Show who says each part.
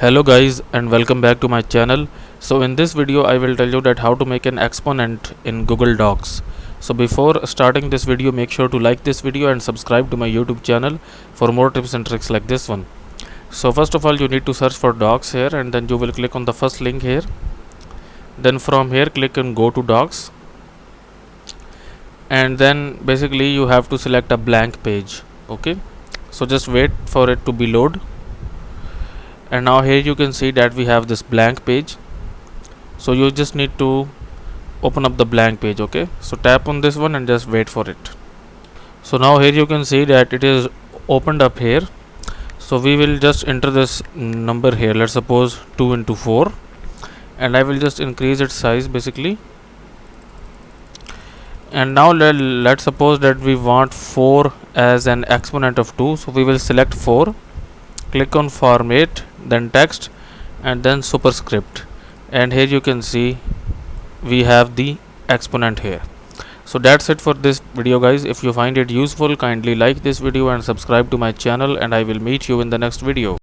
Speaker 1: Hello guys and welcome back to my channel. So in this video I will tell you that how to make an exponent in Google Docs. So before starting this video, make sure to like this video and subscribe to my YouTube channel for more tips and tricks like this one. So first of all, you need to search for Docs here, and then you will click on the first link here. Then from here click on go to Docs, and then basically you have to select a blank page. Okay, so just wait for it to be load. And now here you can see that we have this blank page, so you just need to open up the blank page. Okay, so tap on this one and just wait for it. So now here you can see that it is opened up here. So we will just enter this number here, let's suppose 2 into 4, and I will just increase its size basically. And now let's suppose that we want 4 as an exponent of 2, so we will select 4, click on format, then text, and then superscript, and here you can see we have the exponent here. So that's it for this video guys. If you find it useful, kindly like this video and subscribe to my channel, and I will meet you in the next video.